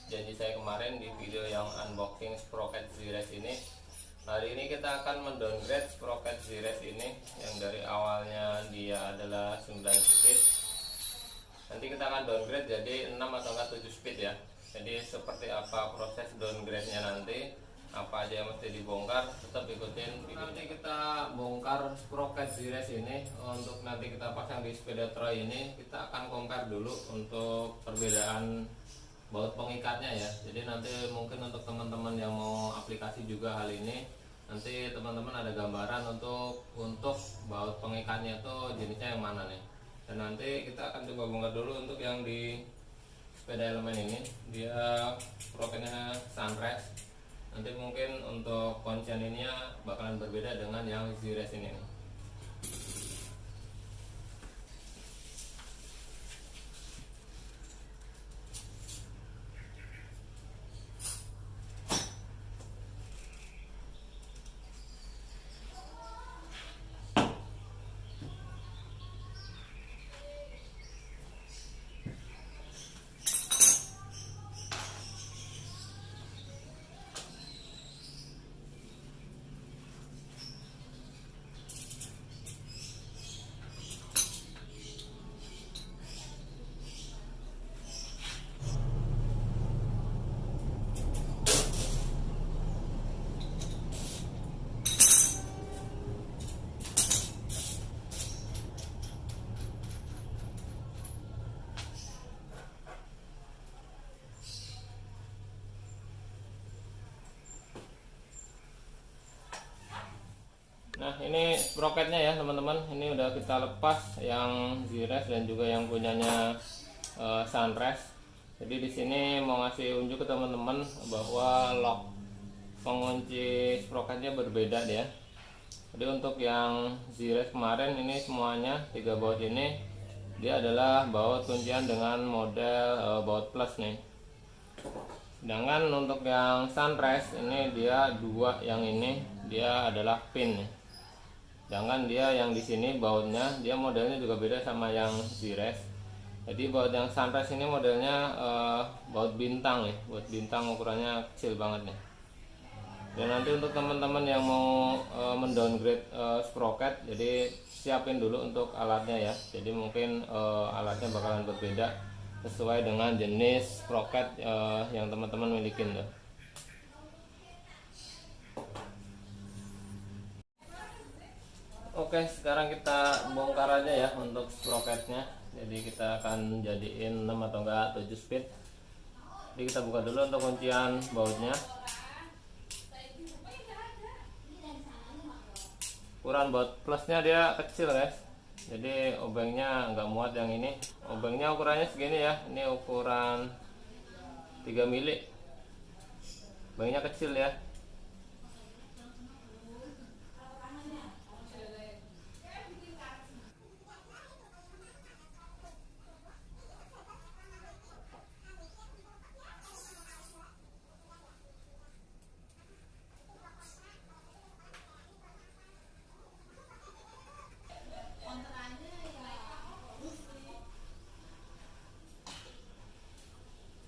janji saya kemarin di video yang unboxing sprocket Z-Race ini. Hari ini kita akan mendowngrade sprocket Z-Race ini yang dari awalnya dia adalah 9 speed. Nanti kita akan downgrade jadi 6 atau enggak 7 speed ya. Jadi seperti apa proses downgrade-nya nanti, apa aja yang mesti dibongkar, tetap ikutin video. Nanti kita bongkar sprocket Z-Race ini. Untuk nanti kita pasang di sepeda Troy ini, kita akan compare dulu untuk perbedaan baut pengikatnya ya. Jadi nanti mungkin untuk teman-teman yang mau aplikasi juga hal ini, nanti teman-teman ada gambaran untuk baut pengikatnya itu jenisnya yang mana nih. Dan nanti kita akan coba bongkar dulu untuk yang di sepeda elemen ini. Dia sprocketnya Sunrise. Nanti mungkin untuk kuncian ininya bakalan berbeda dengan yang Z-Race ini nih. Nah ini sprocketnya ya teman-teman, ini udah kita lepas yang Z-Race dan juga yang punyanya Sunrise. Jadi di sini mau ngasih unjuk ke teman-teman bahwa lock pengunci sprocketnya berbeda ya. Jadi untuk yang Z-Race kemarin ini semuanya 3 baut ini dia adalah baut kuncian dengan model baut plus nih. Sedangkan untuk yang Sunrise ini dia dua, yang ini dia adalah pin nih. Sedangkan dia yang di sini bautnya dia modelnya juga beda sama yang Z-Race. Jadi baut yang Sunrise ini modelnya baut bintang nih, baut bintang ukurannya kecil banget nih. Dan nanti untuk teman-teman yang mau mendowngrade sprocket, jadi siapin dulu untuk alatnya ya. Jadi mungkin alatnya bakalan berbeda sesuai dengan jenis sprocket yang teman-teman milikin tuh. Oke, sekarang kita bongkar aja ya untuk sprocketnya. Jadi kita akan jadiin 6 atau enggak 7 speed. Jadi kita buka dulu untuk kuncian bautnya. Ukuran baut plusnya dia kecil guys. Jadi obengnya nggak muat yang ini. Obengnya ukurannya segini ya. Ini ukuran 3 mili. Obengnya kecil ya.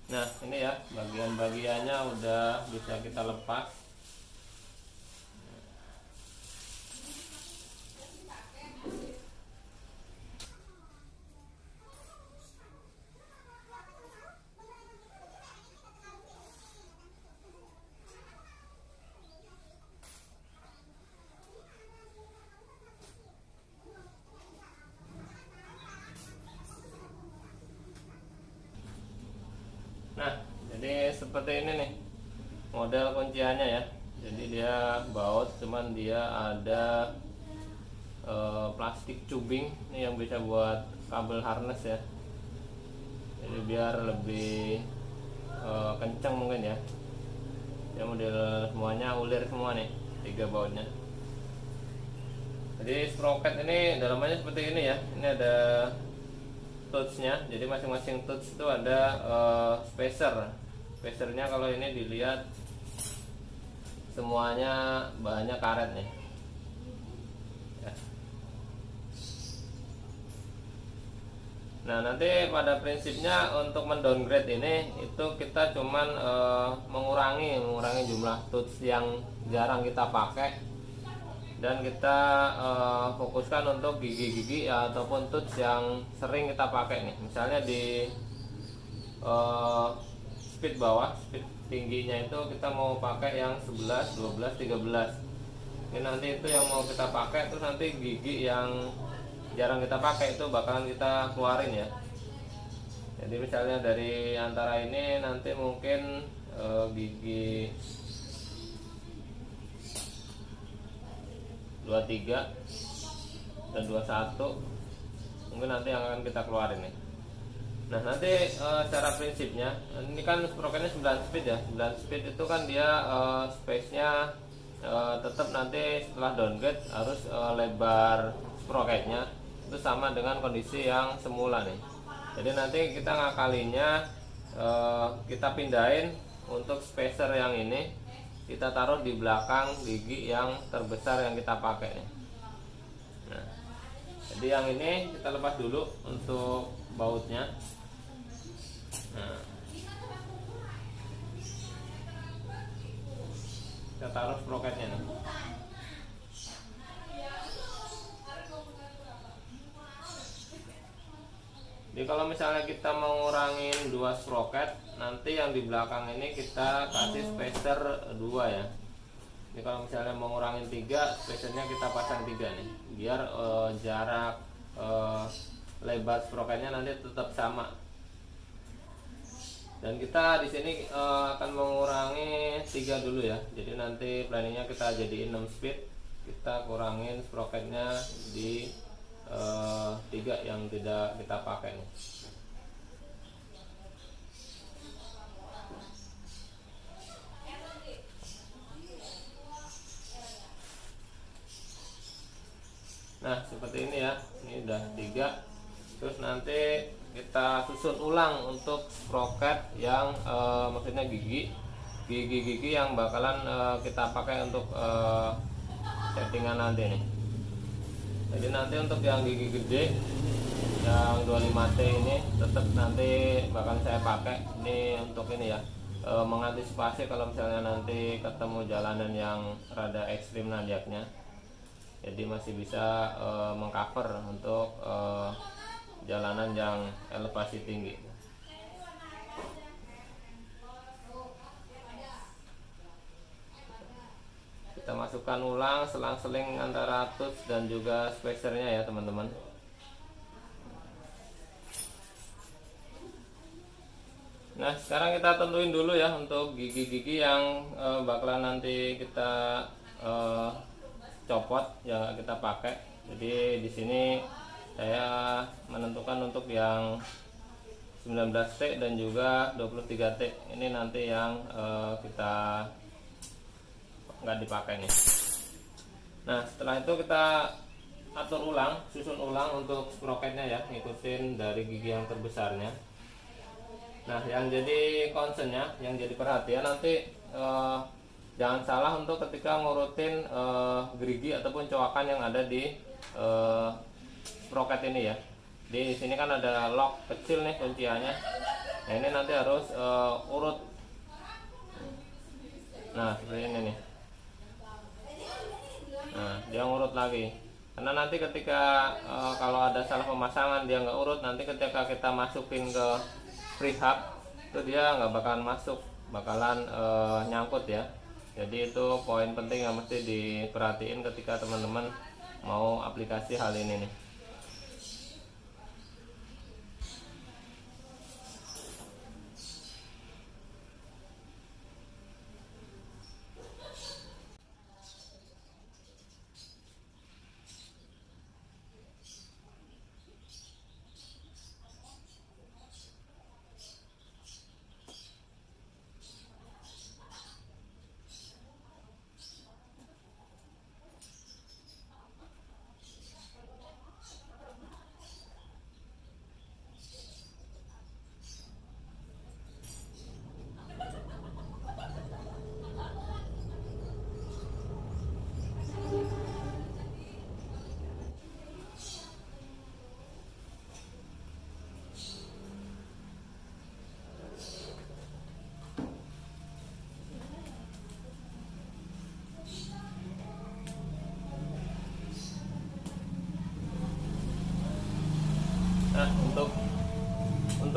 Nah ini ya bagian-bagiannya udah bisa kita lepas. Nah jadi seperti ini nih model kunciannya ya. Jadi dia baut, cuman dia ada plastik tubing ini yang bisa buat kabel harness ya. Jadi biar lebih kenceng mungkin ya. Ya model semuanya ulir semua nih 3 bautnya. Jadi sprocket ini dalamannya seperti ini ya. Ini ada touchnya, jadi masing-masing touch itu ada spacernya. Kalau ini dilihat semuanya bahannya karet nih ya. Nah, nanti pada prinsipnya untuk mendowngrade ini itu kita cuman mengurangi jumlah tools yang jarang kita pakai, dan kita fokuskan untuk gigi-gigi ataupun tools yang sering kita pakai nih. Misalnya di speed bawah, speed tingginya itu kita mau pakai yang 11, 12, 13. Ini nanti itu yang mau kita pakai, terus nanti gigi yang jarang kita pakai itu bakalan kita keluarin ya. Jadi misalnya dari antara ini nanti mungkin gigi 23 dan 21 mungkin nanti yang akan kita keluarin nih. Nah, nanti secara prinsipnya ini kan sprocketnya 9 speed ya. 9 speed itu kan dia space-nya tetap nanti setelah downgrade harus lebar sprocketnya itu sama dengan kondisi yang semula nih. Jadi nanti kita ngakalinya kita pindahin untuk spacer yang ini, kita taruh di belakang gigi yang terbesar yang kita pakai nih. Nah, jadi yang ini kita lepas dulu untuk bautnya. Nah, kita taruh sprocketnya nih. Jadi kalau misalnya kita mau ngurangin 2 sprocket, nanti yang di belakang ini kita kasih spacer 2 ya. Jadi kalau misalnya mau ngurangin 3, spacernya kita pasang 3 nih, biar jarak lebar sprocketnya nanti tetap sama. Dan kita di sini akan mengurangi 3 dulu ya. Jadi nanti planningnya kita jadiin 6 speed, kita kurangin sprocketnya di 3 yang tidak kita pakai nih. Nah, seperti ini ya. Ini udah 3. Terus nanti kita susun ulang untuk sprocket yang maksudnya gigi yang bakalan kita pakai untuk settingan nanti nih. Jadi nanti untuk yang gigi gede yang 25T ini tetap nanti bakal saya pakai. Ini untuk ini ya, mengantisipasi kalau misalnya nanti ketemu jalanan yang rada ekstrim nanjaknya, jadi masih bisa mengcover untuk jalanan yang elevasi tinggi. Kita masukkan ulang selang-seling antara tooth dan juga spacernya ya teman-teman. Nah, sekarang kita tentuin dulu ya untuk gigi-gigi yang bakalan nanti kita copot yang kita pakai. Jadi di sini saya menentukan untuk yang 19T dan juga 23T. Ini nanti yang kita nggak dipakai nih. Nah, setelah itu kita atur ulang, susun ulang untuk sprocketnya ya, ngikutin dari gigi yang terbesarnya. Nah, yang jadi concernnya, yang jadi perhatian nanti jangan salah untuk ketika ngurutin gerigi ataupun coakan yang ada di sprocket ini ya. Di sini kan ada lock kecil nih kunciannya. Nah, ini nanti harus urut. Nah, seperti ini nih. Nah, dia ngurut lagi, karena nanti ketika kalau ada salah pemasangan dia nggak urut, nanti ketika kita masukin ke prehab itu dia nggak bakalan masuk, bakalan nyangkut ya. Jadi itu poin penting yang mesti diperhatiin ketika teman-teman mau aplikasi hal ini nih.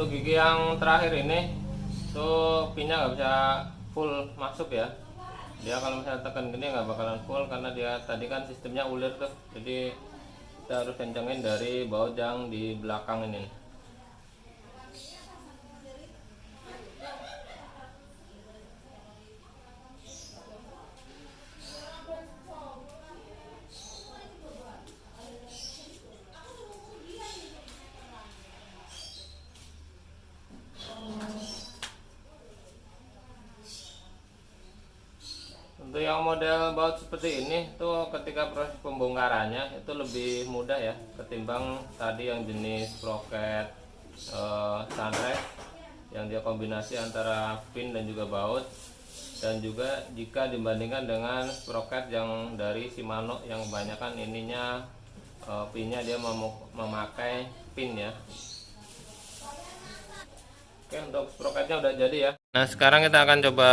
untuk gigi yang terakhir ini tuh pinnya nggak bisa full masuk ya. Dia kalau misalnya tekan gini nggak bakalan full karena dia tadi kan sistemnya ulir tuh, jadi kita harus kencengin dari baut yang di belakang ini. Untuk yang model baut seperti ini tuh ketika proses pembongkarannya itu lebih mudah ya ketimbang tadi yang jenis sprocket sunrise yang dia kombinasi antara pin dan juga baut, dan juga jika dibandingkan dengan sprocket yang dari Shimano yang kebanyakan ininya pinnya dia memakai pin ya. Oke, untuk sprocketnya udah jadi ya. Nah sekarang kita akan coba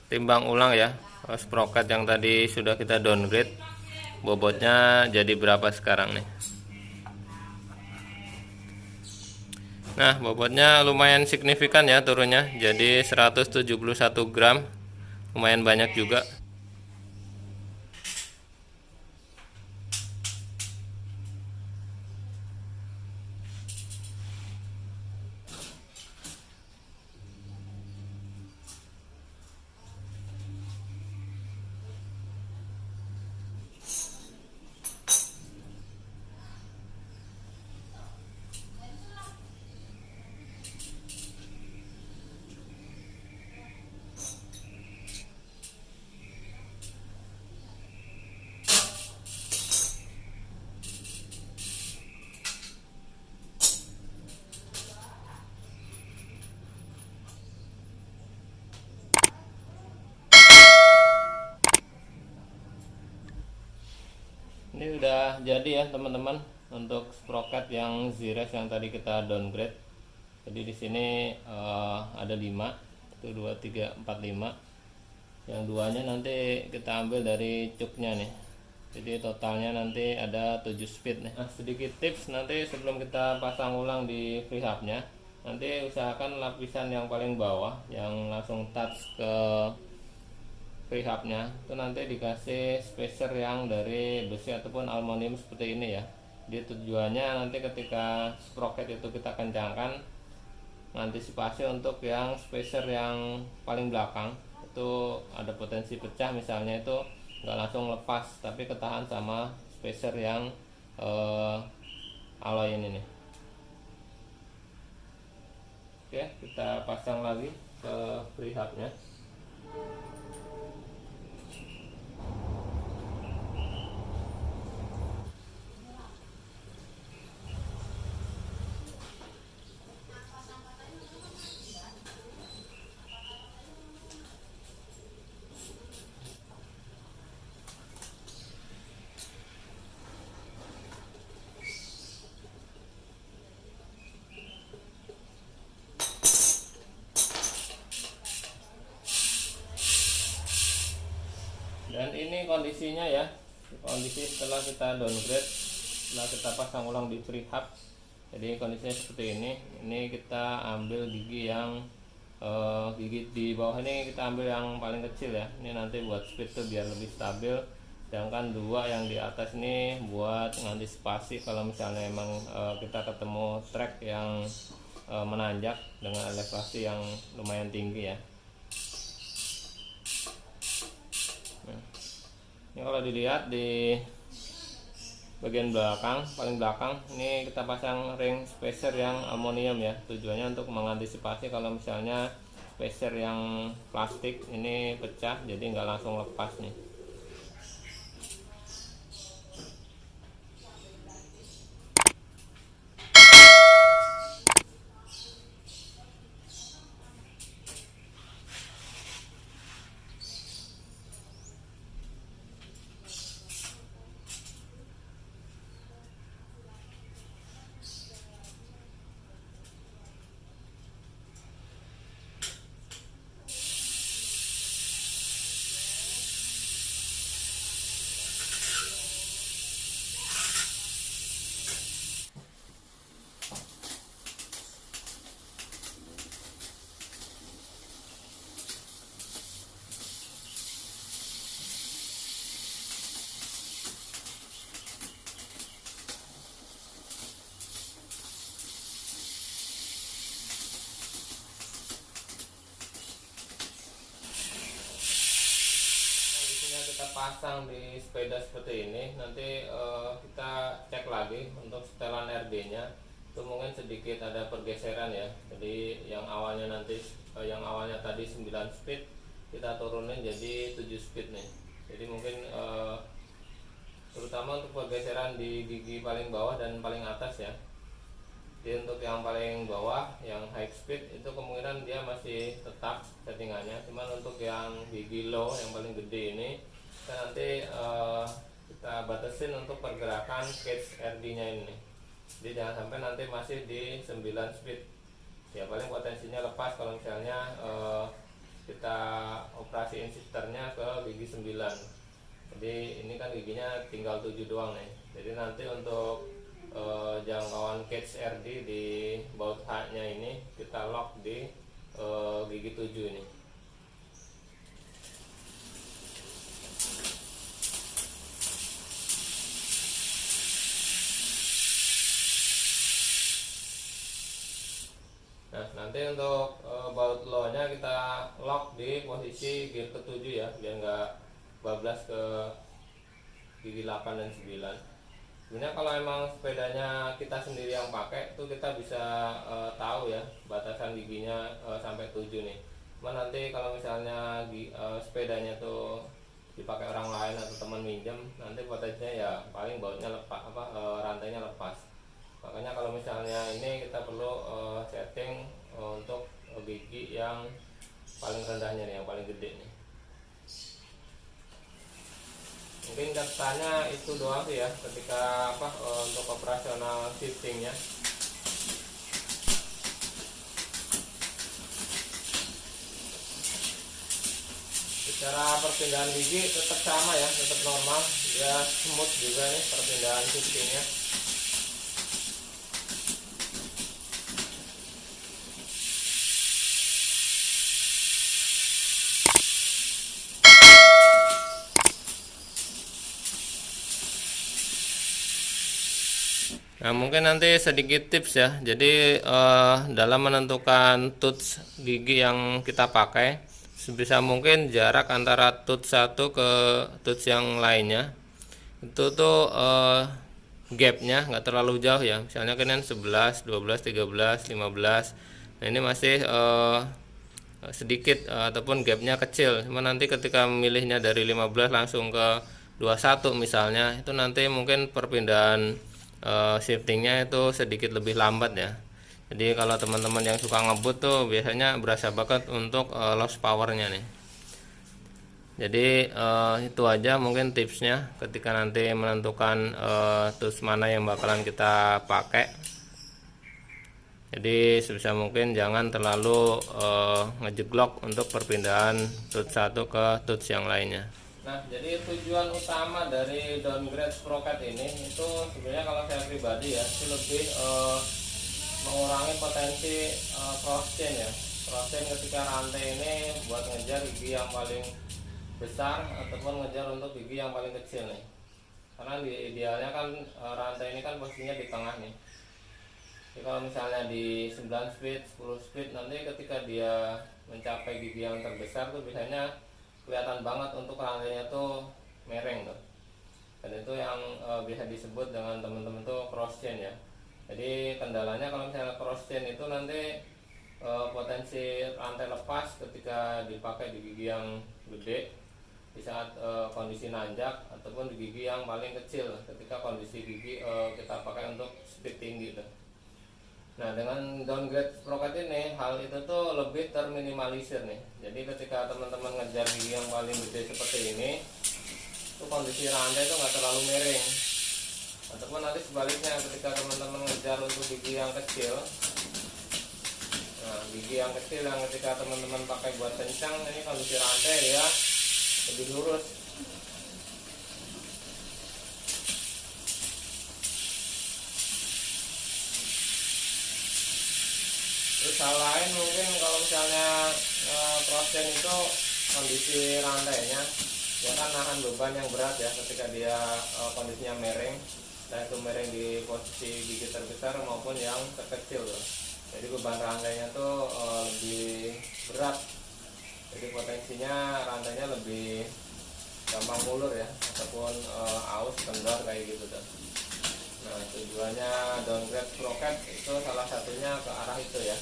timbang ulang ya sprocket yang tadi sudah kita downgrade, bobotnya jadi berapa sekarang nih. Nah bobotnya lumayan signifikan ya turunnya, jadi 171 gram, lumayan banyak juga. Ini udah jadi ya teman-teman untuk sprocket yang Zires yang tadi kita downgrade. Jadi di sini ada 5, itu 2, 3, 4, 5. Yang duanya nanti kita ambil dari cuknya nih. Jadi totalnya nanti ada 7 speed nih. Nah, sedikit tips nanti sebelum kita pasang ulang di freehubnya, nanti usahakan lapisan yang paling bawah yang langsung touch ke freehubnya itu nanti dikasih spacer yang dari besi ataupun aluminium seperti ini ya. Jadi tujuannya nanti ketika sprocket itu kita kencangkan, mengantisipasi untuk yang spacer yang paling belakang itu ada potensi pecah misalnya, itu nggak langsung lepas tapi ketahan sama spacer yang alloy ini nih. Oke, kita pasang lagi ke freehubnya. Dan ini kondisinya ya, kondisi setelah kita downgrade, setelah kita pasang ulang di freehub. Jadi kondisinya seperti ini. Ini kita ambil gigi yang gigi di bawah ini kita ambil yang paling kecil ya. Ini nanti buat speed tuh biar lebih stabil. Sedangkan 2 yang di atas ini buat mengantisipasi kalau misalnya emang kita ketemu trek yang menanjak dengan elevasi yang lumayan tinggi ya. Ini kalau dilihat di bagian belakang, paling belakang ini kita pasang ring spacer yang aluminium ya. Tujuannya untuk mengantisipasi kalau misalnya spacer yang plastik ini pecah, jadi nggak langsung lepas nih. pasang di sepeda seperti ini, nanti kita cek lagi untuk setelan RD nya itu mungkin sedikit ada pergeseran ya. Jadi yang awalnya tadi 9 speed kita turunin jadi 7 speed nih. Jadi mungkin terutama untuk pergeseran di gigi paling bawah dan paling atas ya. Jadi untuk yang paling bawah, yang high speed itu kemungkinan dia masih tetap settingannya. Cuman untuk yang gigi low, yang paling gede ini, kita nanti kita batasin untuk pergerakan cage RD nya ini. Jadi jangan sampai nanti masih di 9 speed. Ya paling potensinya lepas kalau misalnya kita operasiin shifternya ke gigi 9. Jadi ini kan giginya tinggal 7 doang nih. Jadi nanti untuk jangkauan cage RD di baut H nya ini kita lock di gigi 7 ini. Nah nanti untuk baut low nya kita lock di posisi gear ke-7 ya, biar nggak bablas ke gigi 8 dan 9. Sebenarnya kalau emang sepedanya kita sendiri yang pakai itu kita bisa tahu ya batasan giginya sampai 7 nih. Cuma nanti kalau misalnya sepedanya tuh dipakai orang lain atau teman minjem, nanti potensinya ya paling bautnya lepas, rantainya lepas. Makanya kalau misalnya ini kita perlu setting untuk gigi yang paling rendahnya nih, yang paling gede nih. Mungkin catatannya itu doang sih ya ketika untuk operasional shiftingnya. Secara perpindahan gigi tetap sama ya, tetap normal ya, smooth juga nih perpindahan shiftingnya. Nah mungkin nanti sedikit tips ya. Jadi dalam menentukan tooth gigi yang kita pakai, sebisa mungkin jarak antara tooth satu ke tooth yang lainnya itu tuh gapnya nggak terlalu jauh ya. Misalnya kan 11, 12, 13, 15. Nah ini masih sedikit ataupun gapnya kecil. Cuma nanti ketika memilihnya dari 15 langsung ke 21 misalnya, itu nanti mungkin perpindahan shiftingnya itu sedikit lebih lambat ya. Jadi kalau teman-teman yang suka ngebut tuh biasanya berasa banget untuk loss powernya nih. Jadi itu aja mungkin tipsnya ketika nanti menentukan tools mana yang bakalan kita pakai. Jadi sebisa mungkin jangan terlalu ngejeglok untuk perpindahan tooth satu ke tooth yang lainnya. Nah, jadi tujuan utama dari downgrade sprocket ini itu sebenarnya kalau saya pribadi ya, itu lebih mengurangi potensi cross chain ya. Cross chain ketika rantai ini buat ngejar gigi yang paling besar ataupun ngejar untuk gigi yang paling kecil nih. Karena idealnya kan rantai ini kan posisinya di tengah nih. Jadi kalau misalnya di 9 speed, 10 speed, nanti ketika dia mencapai gigi yang terbesar tuh biasanya kelihatan banget untuk rantainya tuh mereng tuh. Dan itu yang bisa disebut dengan teman-teman tuh cross chain ya. Jadi kendalanya kalau misalnya cross chain itu nanti potensi rantai lepas ketika dipakai di gigi yang gede di saat kondisi nanjak ataupun di gigi yang paling kecil ketika kondisi gigi kita pakai untuk speed tinggi tuh. Nah dengan downgrade sprocket ini hal itu tuh lebih terminimalisir nih. Jadi ketika teman-teman ngejar gigi yang paling gede seperti ini, itu kondisi rantai itu nggak terlalu miring. Ataupun nanti sebaliknya ketika teman-teman ngejar untuk gigi yang kecil, nah gigi yang kecil yang ketika teman-teman pakai buat kencang, ini kondisi rantai ya lebih lurus. Terus hal lain mungkin kalau misalnya cross chain itu kondisi rantainya dia kan nahan beban yang berat ya ketika dia kondisinya miring, dan itu miring di posisi gigi terbesar maupun yang terkecil tuh. Jadi beban rantainya tuh lebih berat, jadi potensinya rantainya lebih gampang ulur ya, ataupun aus, kendor kayak gitu tuh. Nah, tujuannya downgrade sprocket itu salah satunya ke arah itu ya.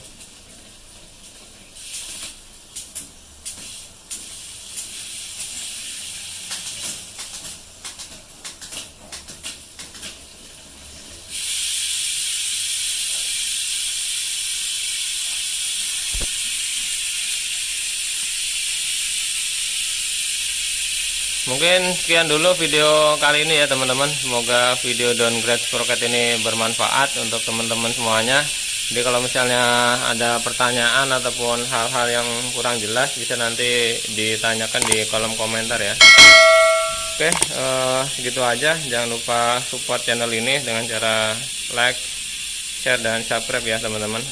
Mungkin sekian dulu video kali ini ya teman-teman. Semoga video downgrade sprocket ini bermanfaat untuk teman-teman semuanya. Jadi kalau misalnya ada pertanyaan ataupun hal-hal yang kurang jelas, bisa nanti ditanyakan di kolom komentar ya. Oke, segitu aja. Jangan lupa support channel ini dengan cara like, share, dan subscribe ya teman-teman.